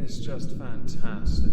is just fantastic.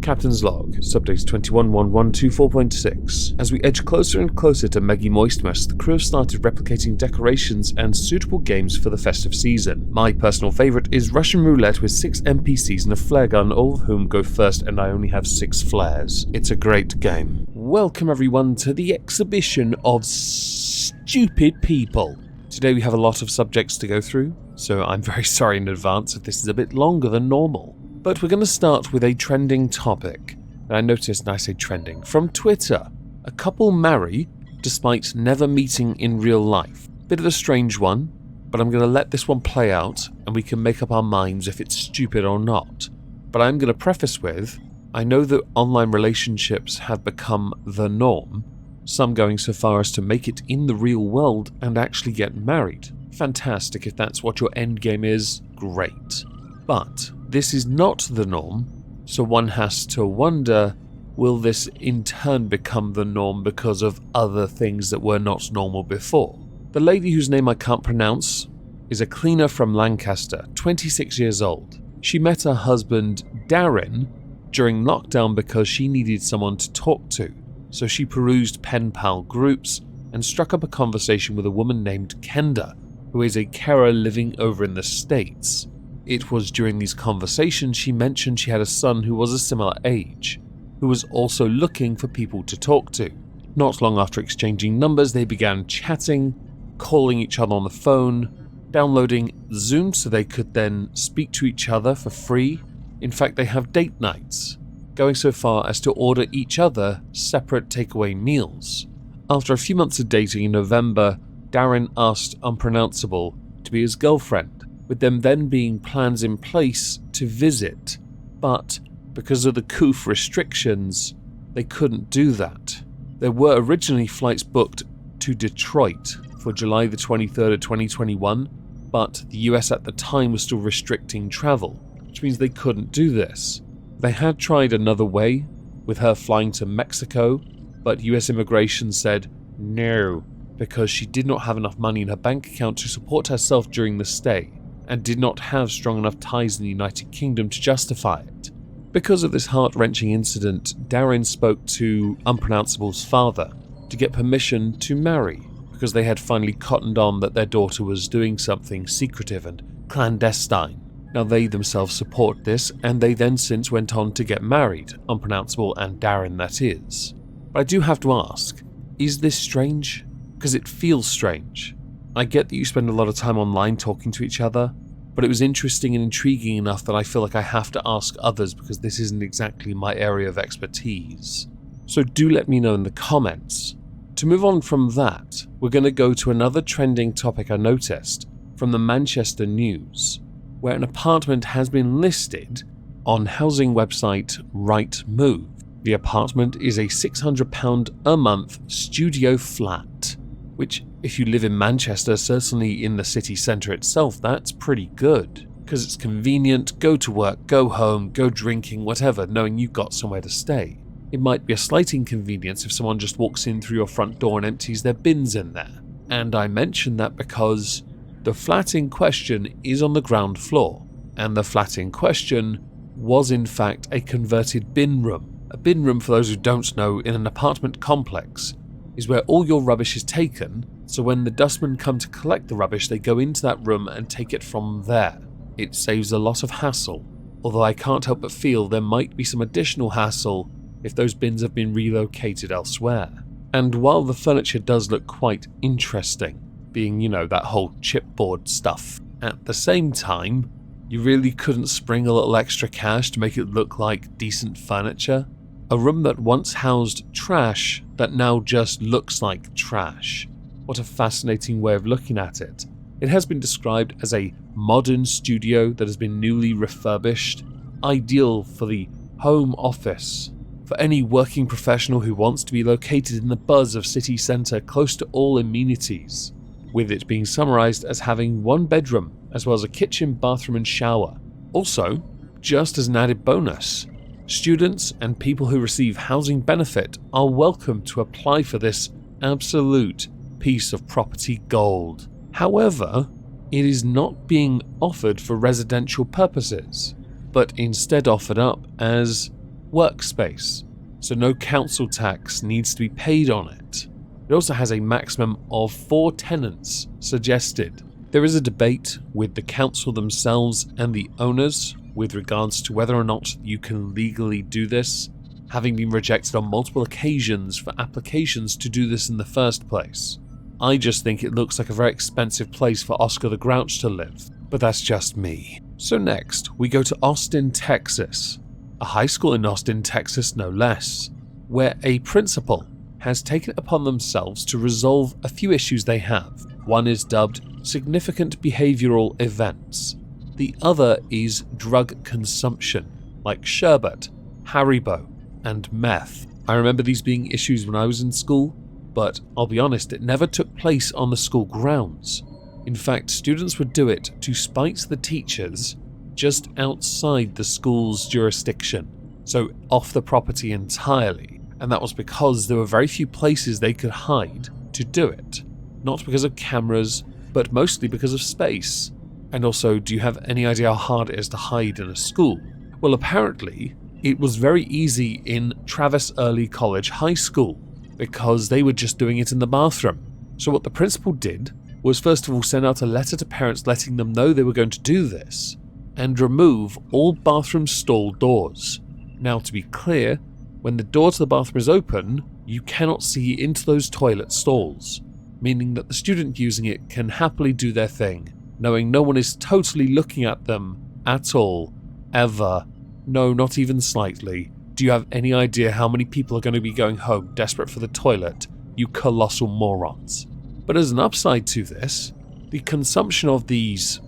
Captain's Log, Subdate 211124.6. As we edge closer and closer to Meggy Moistmas, the crew have started replicating decorations and suitable games for the festive season. My personal favourite is Russian Roulette with 6 NPCs and a flare gun, all of whom go first, and I only have 6 flares. It's a great game. Welcome everyone to the exhibition of stupid people. Today we have a lot of subjects to go through, so I'm very sorry in advance if this is a bit longer than normal. But we're going to start with a trending topic, and I noticed, and I say trending, from Twitter. A couple marry despite never meeting in real life. Bit of a strange one, but I'm going to let this one play out and we can make up our minds if it's stupid or not. But I'm going to preface with, I know that online relationships have become the norm, some going so far as to make it in the real world and actually get married. Fantastic, if that's what your endgame is, great. But this is not the norm, so one has to wonder, will this in turn become the norm because of other things that were not normal before? The lady whose name I can't pronounce is a cleaner from Lancaster, 26 years old. She met her husband, Darren, during lockdown because she needed someone to talk to, so she perused pen pal groups and struck up a conversation with a woman named Kenda, who is a carer living over in the States. It was during these conversations she mentioned she had a son who was a similar age, who was also looking for people to talk to. Not long after exchanging numbers, they began chatting, calling each other on the phone, downloading Zoom so they could then speak to each other for free. In fact, they have date nights, going so far as to order each other separate takeaway meals. After a few months of dating in November, Darren asked Unpronounceable to be his girlfriend, with them then being plans in place to visit, but because of the COOF restrictions, they couldn't do that. There were originally flights booked to Detroit for July the 23rd of 2021, but the US at the time was still restricting travel, which means they couldn't do this. They had tried another way, with her flying to Mexico, but US immigration said no, because she did not have enough money in her bank account to support herself during the stay, and did not have strong enough ties in the United Kingdom to justify it. Because of this heart-wrenching incident, Darren spoke to Unpronounceable's father to get permission to marry, because they had finally cottoned on that their daughter was doing something secretive and clandestine. Now they themselves support this, and they then since went on to get married, Unpronounceable and Darren that is. But I do have to ask, is this strange? Because it feels strange. I get that you spend a lot of time online talking to each other, but it was interesting and intriguing enough that I feel like I have to ask others because this isn't exactly my area of expertise. So do let me know in the comments. To move on from that, we're going to go to another trending topic I noticed from the Manchester News, where an apartment has been listed on housing website Rightmove. The apartment is a £600 a month studio flat, which, if you live in Manchester, certainly in the city centre itself, that's pretty good, because it's convenient, go to work, go home, go drinking, whatever, knowing you've got somewhere to stay. It might be a slight inconvenience if someone just walks in through your front door and empties their bins in there. And I mention that because the flat in question is on the ground floor, and the flat in question was in fact a converted bin room. A bin room, for those who don't know, in an apartment complex, is where all your rubbish is taken, so when the dustmen come to collect the rubbish, they go into that room and take it from there. It saves a lot of hassle, although I can't help but feel there might be some additional hassle if those bins have been relocated elsewhere. And while the furniture does look quite interesting, being, you know, that whole chipboard stuff, at the same time, you really couldn't spring a little extra cash to make it look like decent furniture? A room that once housed trash that now just looks like trash. What a fascinating way of looking at it. It has been described as a modern studio that has been newly refurbished, ideal for the home office, for any working professional who wants to be located in the buzz of city centre close to all amenities, with it being summarised as having one bedroom, as well as a kitchen, bathroom and shower. Also, just as an added bonus, students and people who receive housing benefit are welcome to apply for this absolute piece of property gold. However, it is not being offered for residential purposes, but instead offered up as workspace, so no council tax needs to be paid on it. It also has a maximum of 4 tenants suggested. There is a debate with the council themselves and the owners with regards to whether or not you can legally do this, having been rejected on multiple occasions for applications to do this in the first place. I just think it looks like a very expensive place for Oscar the Grouch to live, but that's just me. So next, we go to Austin, Texas, a high school in Austin, Texas no less, where a principal has taken it upon themselves to resolve a few issues they have. One is dubbed significant behavioral events. The other is drug consumption, like sherbet, Haribo, and meth. I remember these being issues when I was in school, but I'll be honest, it never took place on the school grounds. In fact, students would do it to spite the teachers just outside the school's jurisdiction, so off the property entirely, and that was because there were very few places they could hide to do it. Not because of cameras, but mostly because of space. And also, do you have any idea how hard it is to hide in a school? Well, apparently, it was very easy in Travis Early College High School, because they were just doing it in the bathroom. So what the principal did was first of all send out a letter to parents letting them know they were going to do this, and remove all bathroom stall doors. Now, to be clear, when the door to the bathroom is open, you cannot see into those toilet stalls, meaning that the student using it can happily do their thing, knowing no one is totally looking at them at all, ever. No, not even slightly. Do you have any idea how many people are going to be going home desperate for the toilet, you colossal morons? But as an upside to this, the consumption of these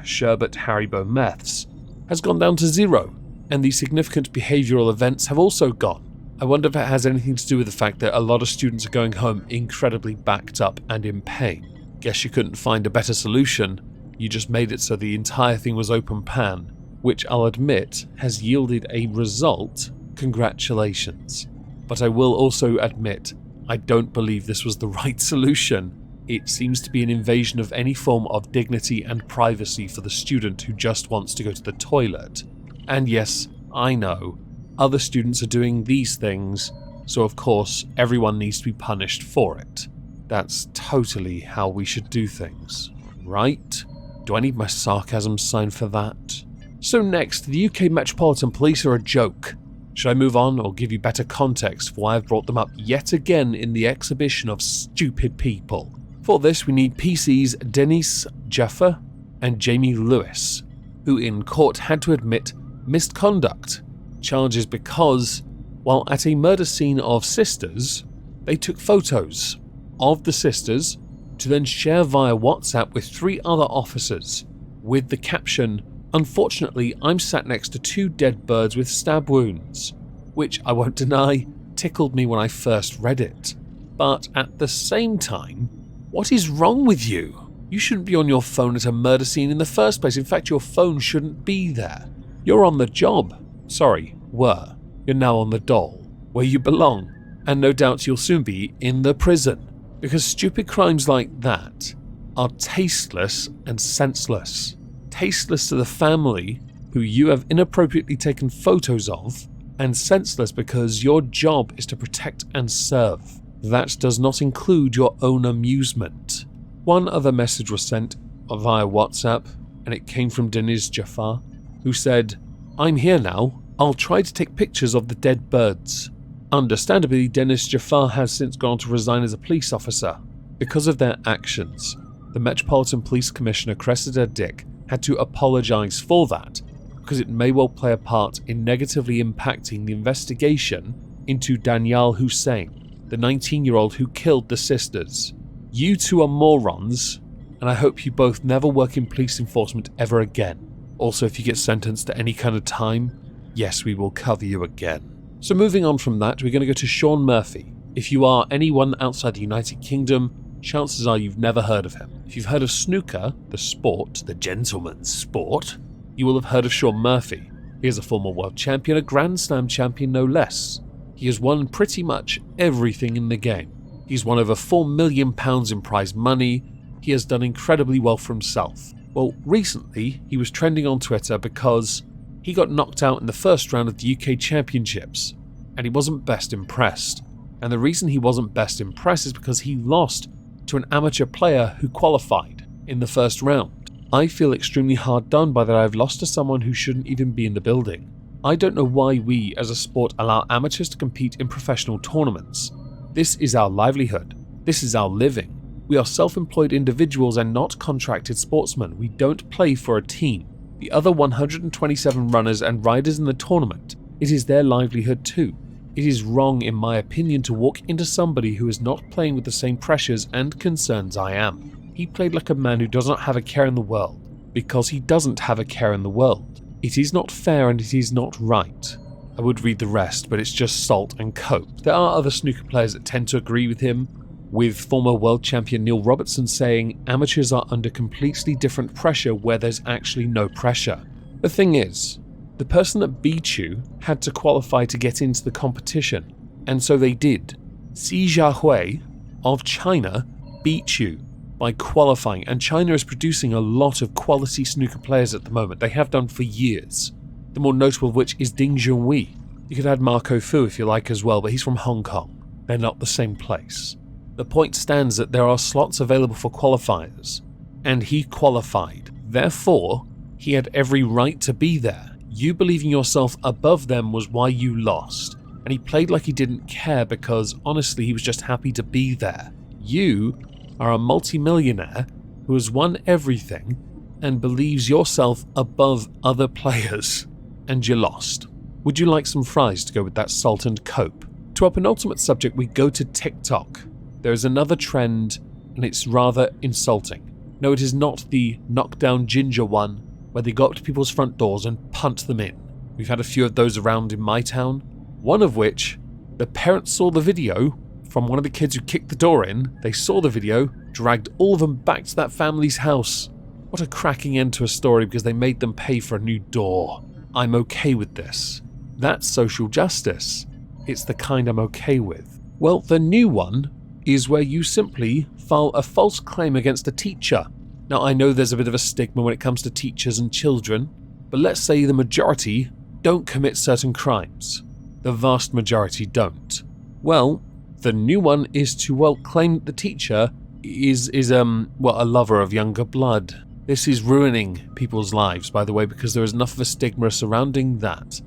sherbet Haribo meths has gone down to 0, and the significant behavioral events have also gone. I wonder if it has anything to do with the fact that a lot of students are going home incredibly backed up and in pain. Guess you couldn't find a better solution, you just made it so the entire thing was open pan, which I'll admit has yielded a result. Congratulations. But I will also admit, I don't believe this was the right solution. It seems to be an invasion of any form of dignity and privacy for the student who just wants to go to the toilet. And yes, I know, other students are doing these things, so of course everyone needs to be punished for it. That's totally how we should do things, right? Do I need my sarcasm sign for that? So next, the UK Metropolitan Police are a joke. Should I move on or give you better context for why I've brought them up yet again in the exhibition of stupid people? For this, we need PC's Denise Jaffa and Jamie Lewis, who in court had to admit misconduct charges because, while at a murder scene of sisters, they took photos of the sisters to then share via WhatsApp with 3 other officers, with the caption, "Unfortunately, I'm sat next to 2 dead birds with stab wounds," which I won't deny tickled me when I first read it. But at the same time, what is wrong with you? You shouldn't be on your phone at a murder scene in the first place. In fact, your phone shouldn't be there. You're on the job. Sorry, were. You're now on the dole, where you belong, and no doubt you'll soon be in the prison. Because stupid crimes like that are tasteless and senseless. Tasteless to the family who you have inappropriately taken photos of, and senseless because your job is to protect and serve. That does not include your own amusement. One other message was sent via WhatsApp, and it came from Denise Jaffa, who said, "I'm here now. I'll try to take pictures of the dead birds." Understandably, Denise Jaffa has since gone to resign as a police officer. Because of their actions, the Metropolitan Police Commissioner Cressida Dick had to apologise for that, because it may well play a part in negatively impacting the investigation into Danielle Hussein, the 19-year-old who killed the sisters. You two are morons, and I hope you both never work in police enforcement ever again. Also, if you get sentenced to any kind of time, yes, we will cover you again. So moving on from that, we're going to go to Sean Murphy. If you are anyone outside the United Kingdom, chances are you've never heard of him. If you've heard of snooker, the sport, the gentleman's sport, you will have heard of Sean Murphy. He is a former world champion, a Grand Slam champion no less. He has won pretty much everything in the game. He's won over £4 million in prize money, he has done incredibly well for himself. Well, recently he was trending on Twitter because he got knocked out in the first round of the UK Championships, and he wasn't best impressed. And the reason he wasn't best impressed is because he lost to an amateur player who qualified in the first round. I feel extremely hard done by that I've lost to someone who shouldn't even be in the building. I don't know why we as a sport allow amateurs to compete in professional tournaments. This is our livelihood. This is our living. We are self-employed individuals and not contracted sportsmen. We don't play for a team. The other 127 runners and riders in the tournament, it is their livelihood too. It is wrong, in my opinion, to walk into somebody who is not playing with the same pressures and concerns I am. He played like a man who does not have a care in the world, because he doesn't have a care in the world. It is not fair and it is not right. I would read the rest, but it's just salt and cope. There are other snooker players that tend to agree with him, with former world champion Neil Robertson saying amateurs are under completely different pressure where there's actually no pressure. The thing is, the person that beat you had to qualify to get into the competition, and so they did. Xi Jiahui of China beat you by qualifying, and China is producing a lot of quality snooker players at the moment. They have done for years. The more notable of which is Ding Junhui. You could add Marco Fu if you like as well, but he's from Hong Kong. They're not the same place. The point stands that there are slots available for qualifiers, and he qualified. Therefore, he had every right to be there. You believing yourself above them was why you lost, and he played like he didn't care because honestly he was just happy to be there. You are a multi-millionaire who has won everything and believes yourself above other players, and you lost. Would you like some fries to go with that salt and cope? To our penultimate subject, we go to TikTok. There is another trend, and it's rather insulting. No, it is not the knockdown ginger one, where they go up to people's front doors and punt them in. We've had a few of those around in my town, one of which, the parents saw the video from one of the kids who kicked the door in. They saw the video, dragged all of them back to that family's house. What a cracking end to a story because they made them pay for a new door. I'm okay with this. That's social justice. It's the kind I'm okay with. Well, the new one is where you simply file a false claim against a teacher. Now, I know there's a bit of a stigma when it comes to teachers and children, but let's say the majority don't commit certain crimes. The vast majority don't. Well, the new one is to, claim that the teacher is a lover of younger blood. This is ruining people's lives, by the way, because there is enough of a stigma surrounding that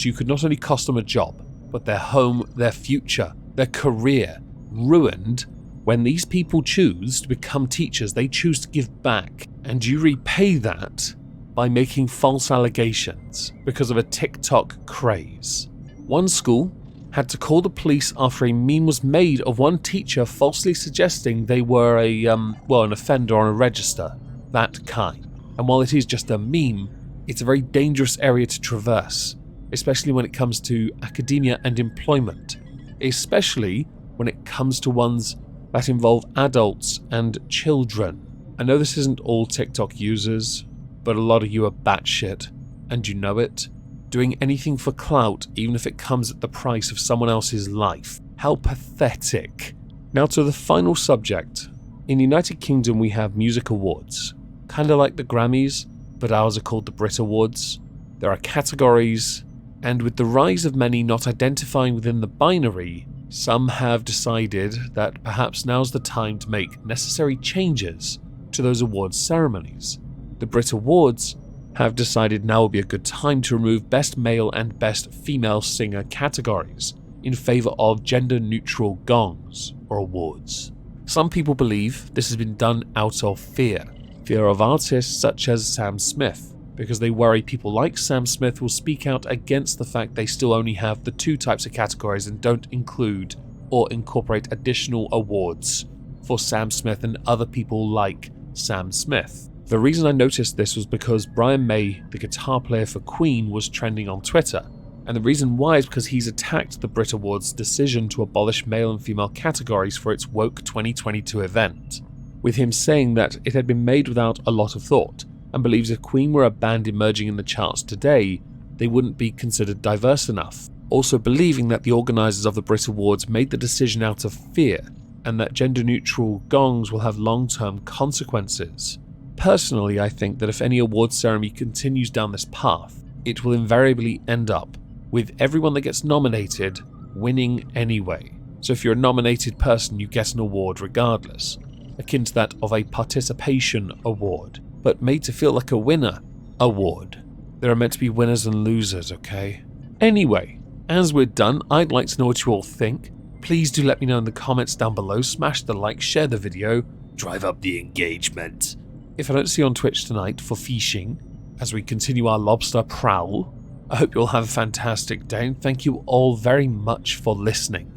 you could not only cost them a job, but their home, their future, their career ruined. When these people choose to become teachers, they choose to give back, and you repay that by making false allegations because of a TikTok craze. One school had to call the police after a meme was made of one teacher falsely suggesting they were an offender on a register, that kind. And while it is just a meme, it's a very dangerous area to traverse, especially when it comes to academia and employment, especially when it comes to ones that involve adults and children. I know this isn't all TikTok users, but a lot of you are batshit, and you know it. Doing anything for clout, even if it comes at the price of someone else's life. How pathetic. Now to the final subject. In the United Kingdom we have music awards, kinda like the Grammys, but ours are called the Brit Awards. There are categories, and with the rise of many not identifying within the binary, some have decided that perhaps now's the time to make necessary changes to those awards ceremonies. The Brit Awards have decided now will be a good time to remove Best Male and Best Female Singer categories in favour of gender-neutral gongs or awards. Some people believe this has been done out of fear of artists such as Sam Smith, because they worry people like Sam Smith will speak out against the fact they still only have the two types of categories and don't include or incorporate additional awards for Sam Smith and other people like Sam Smith. The reason I noticed this was because Brian May, the guitar player for Queen, was trending on Twitter, and the reason why is because he's attacked the Brit Awards' decision to abolish male and female categories for its Woke 2022 event, with him saying that it had been made without a lot of thought, and believes if Queen were a band emerging in the charts today, they wouldn't be considered diverse enough. Also believing that the organisers of the Brit Awards made the decision out of fear, and that gender-neutral gongs will have long-term consequences. Personally, I think that if any awards ceremony continues down this path, it will invariably end up with everyone that gets nominated winning anyway. So if you're a nominated person, you get an award regardless, akin to that of a participation award, but made to feel like a winner award. There are meant to be winners and losers, okay? Anyway, as we're done, I'd like to know what you all think. Please do let me know in the comments down below, smash the like, share the video, drive up the engagement. If I don't see you on Twitch tonight for fishing, as we continue our lobster prowl, I hope you all have a fantastic day, and thank you all very much for listening.